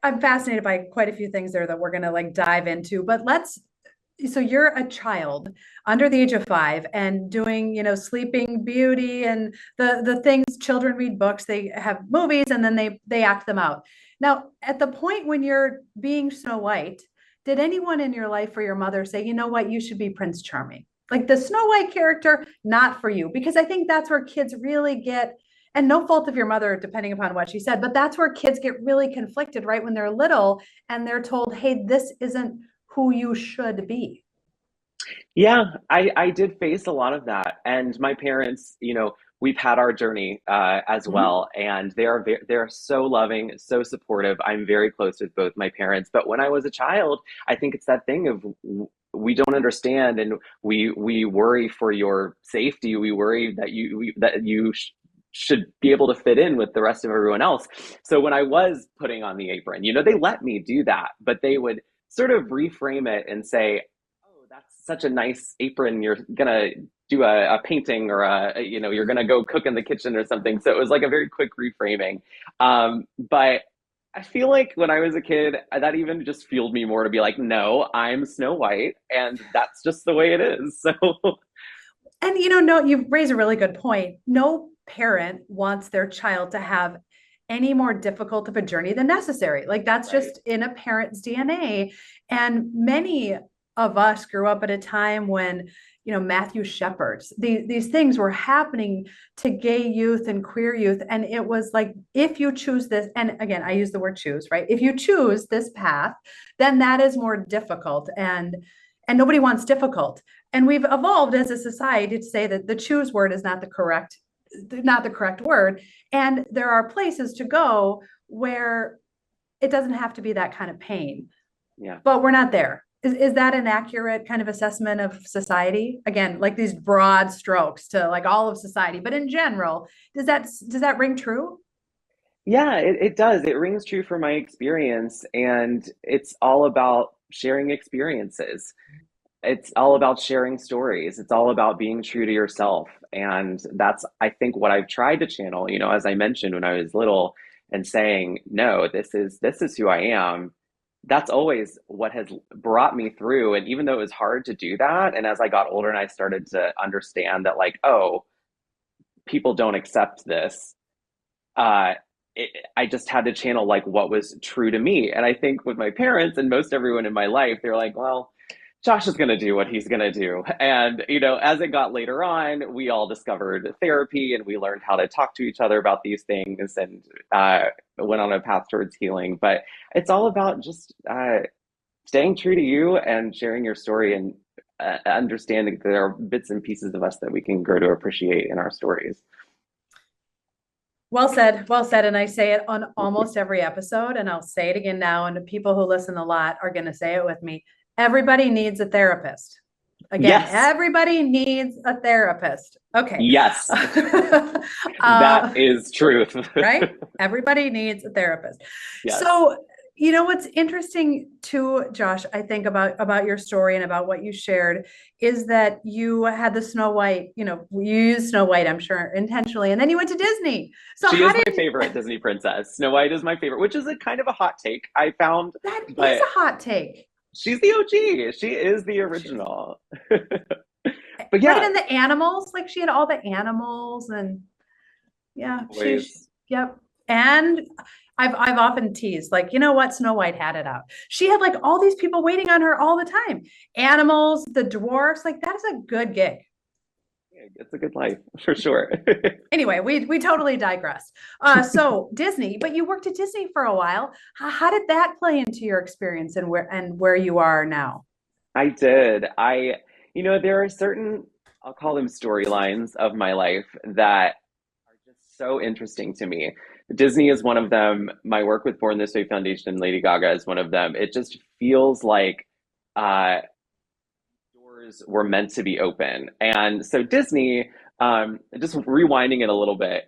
I'm fascinated by quite a few things there that we're going to like dive into, but so you're a child under the age of 5 and doing, Sleeping Beauty and the things children read books, they have movies and then they act them out. Now, at the point when you're being Snow White, did anyone in your life or your mother say, you know what, you should be Prince Charming? Like the Snow White character, not for you, because I think that's where kids really get, and no fault of your mother, depending upon what she said, but that's where kids get really conflicted, right? When they're little and they're told, hey, this isn't who you should be. Yeah, I did face a lot of that. And my parents, we've had our journey as Mhm. well, and they're so loving, so supportive. I'm very close with both my parents. But when I was a child, I think it's that thing of we don't understand, and we worry for your safety. We worry that should be able to fit in with the rest of everyone else. So when I was putting on the apron, they let me do that, but they would sort of reframe it and say, that's such a nice apron. You're gonna do a painting, or you're gonna go cook in the kitchen or something. So it was like a very quick reframing. But I feel like when I was a kid, that even just fueled me more to be like, no, I'm Snow White, and that's just the way it is. So And no, you raise a really good point. No parent wants their child to have any more difficult of a journey than necessary. Like that's right, just in a parent's DNA. And many of us grew up at a time when, Matthew Shepard's, these things were happening to gay youth and queer youth. And it was like, if you choose this, and again, I use the word choose, right? If you choose this path, then that is more difficult. And nobody wants difficult. And we've evolved as a society to say that the choose word is not the correct word. And there are places to go where it doesn't have to be that kind of pain, yeah. but we're not there. Is that an accurate kind of assessment of society? Again, like these broad strokes to like all of society, but in general, does that ring true? Yeah, it does. It rings true for my experience, and it's all about sharing experiences. It's all about sharing stories. It's all about being true to yourself. And that's, I think, what I've tried to channel, as I mentioned when I was little, and saying, no, this is who I am. That's always what has brought me through. And even though it was hard to do that, and as I got older and I started to understand that, like, oh, people don't accept this, uh, I just had to channel like what was true to me. And I think with my parents and most everyone in my life, they're like, well, Josh is going to do what he's going to do. And, as it got later on, we all discovered therapy and we learned how to talk to each other about these things, and went on a path towards healing. But it's all about just staying true to you and sharing your story, and understanding that there are bits and pieces of us that we can grow to appreciate in our stories. Well said, well said. And I say it on almost every episode, and I'll say it again now. And the people who listen a lot are going to say it with me. Everybody needs a therapist. Again, Yes, everybody needs a therapist. Okay. yes, that uh, is truth. right? Everybody needs a therapist. Yes. So, what's interesting too, Josh, I think about your story and about what you shared is that you had the Snow White, you used Snow White, I'm sure intentionally, and then you went to Disney. So She how is did my favorite Disney princess. Snow White is my favorite, which is a kind of a hot take I found, that is but a hot take. she's the OG. She is the She is. original. But Right, yeah, and the animals, like she had all the animals and yeah, always. yep. And I've often teased, like, you know what, Snow White had it out. She had like all these people waiting on her all the time. Animals, the dwarfs, like that is a good gig. It's a good life for sure. Anyway, we totally digressed. So Disney, but you worked at Disney for a while. How did that play into your experience and where you are now? I did. There are certain, I'll call them storylines of my life that are just so interesting to me. Disney is one of them. My work with Born This Way Foundation and Lady Gaga is one of them. It just feels like uh, doors were meant to be open. And so Disney, just rewinding it a little bit.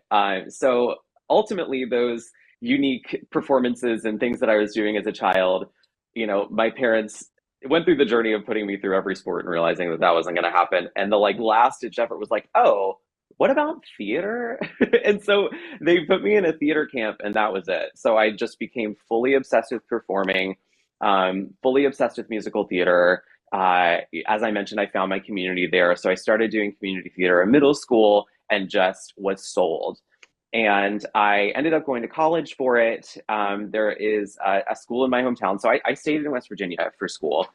So ultimately, those unique performances and things that I was doing as a child, my parents went through the journey of putting me through every sport and realizing that that wasn't going to happen. And the like last ditch effort was like, oh, what about theater? And so they put me in a theater camp, and that was it. So I just became fully obsessed with performing, fully obsessed with musical theater. As I mentioned, I found my community there. So I started doing community theater in middle school and just was sold. And I ended up going to college for it. There is a school in my hometown. So I stayed in West Virginia for school,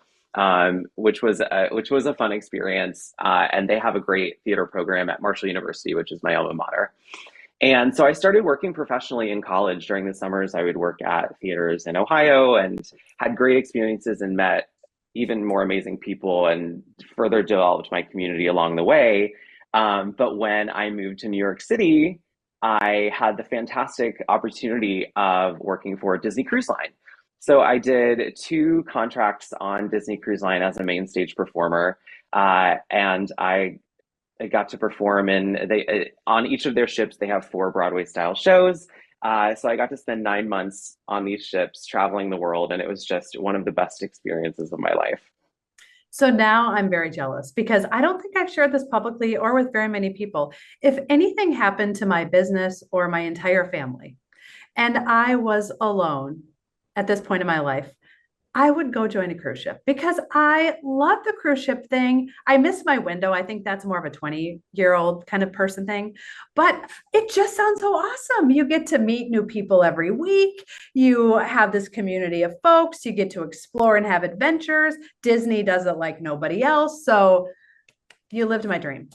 which was a fun experience. And they have a great theater program at Marshall University, which is my alma mater. And so I started working professionally in college. During the summers, I would work at theaters in Ohio and had great experiences and met even more amazing people and further developed my community along the way. But when I moved to New York City, I had the fantastic opportunity of working for Disney Cruise Line. So I did two contracts on Disney Cruise Line as a main stage performer, and I got to perform in they on each of their ships. They have four Broadway style shows. So I got to spend 9 months on these ships traveling the world, and it was just one of the best experiences of my life. So now I'm very jealous because I don't think I've shared this publicly or with very many people. If anything happened to my business or my entire family, and I was alone at this point in my life, I would go join a cruise ship because I love the cruise ship thing. I miss my window. I think that's more of a 20-year-old kind of person thing, but it just sounds so awesome. You get to meet new people every week. You have this community of folks. You get to explore and have adventures. Disney does it like nobody else. So you lived my dream.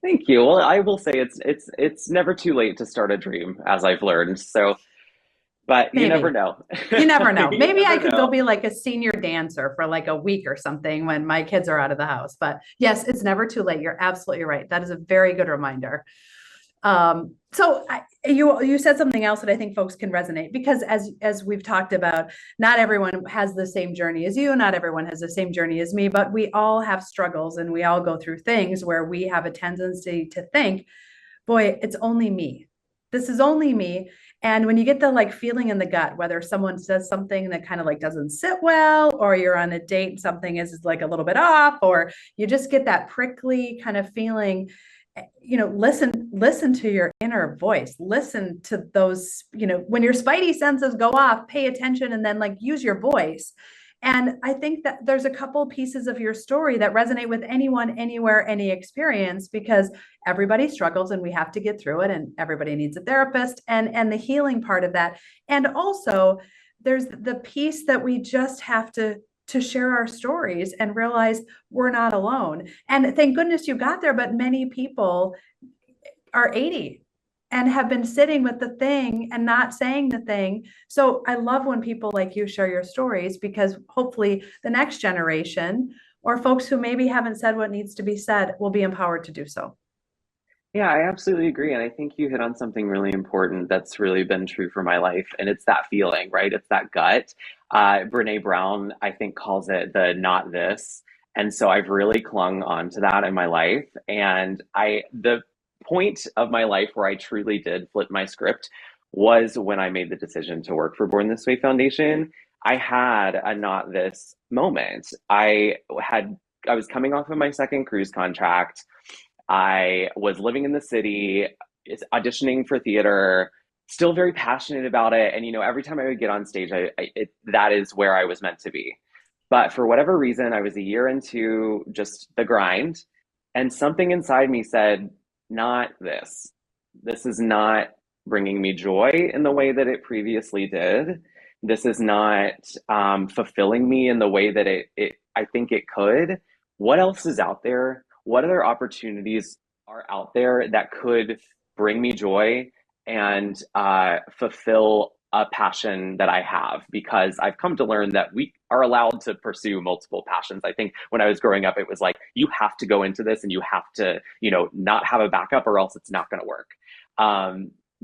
Thank you. Well, I will say it's never too late to start a dream, as I've learned. So, but you never Maybe. know. You never know. You Maybe I never could go know. be like a senior dancer for like a week or something when my kids are out of the house. But yes, it's never too late. You're absolutely right. That is a very good reminder. You said something else that I think folks can resonate because as we've talked about, not everyone has the same journey as you, not everyone has the same journey as me, but we all have struggles and we all go through things where we have a tendency to think, boy, it's only me. This is only me. And when you get the like feeling in the gut, whether someone says something that kind of like doesn't sit well, or you're on a date, and something is like a little bit off, or you just get that prickly kind of feeling, listen to your inner voice, listen to those, when your spidey senses go off, pay attention and then like use your voice. And I think that there's a couple pieces of your story that resonate with anyone, anywhere, any experience, because everybody struggles and we have to get through it, and everybody needs a therapist and the healing part of that. And also there's the piece that we just have to share our stories and realize we're not alone. And thank goodness you got there, but many people are 80 and have been sitting with the thing and not saying the thing. So I love when people like you share your stories because hopefully the next generation or folks who maybe haven't said what needs to be said will be empowered to do so. Yeah, I absolutely agree. And I think you hit on something really important that's really been true for my life. And it's that feeling, right? It's that gut. Brene Brown, I think, calls it the not this. And so I've really clung on to that in my life. And the point of my life where I truly did flip my script was when I made the decision to work for Born This Way Foundation. I had a not this moment. I was coming off of my second cruise contract. I was living in the city, auditioning for theater, still very passionate about it. And every time I would get on stage, that is where I was meant to be. But for whatever reason, I was a year into just the grind, and something inside me said, "Not this. This is not bringing me joy in the way that it previously did. This is not fulfilling me in the way that it I think it could. What else is out there? What other opportunities are out there that could bring me joy and fulfill a passion that I have?" Because I've come to learn that we are allowed to pursue multiple passions. I think when I was growing up, it was like, you have to go into this and you have to, not have a backup or else it's not going to work.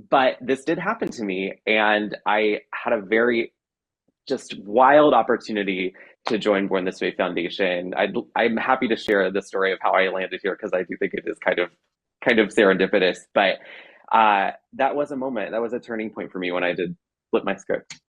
But this did happen to me, and I had a very just wild opportunity to join Born This Way Foundation. I'm happy to share the story of how I landed here because I do think it is kind of serendipitous. But that was a moment, that was a turning point for me when I did flip my script.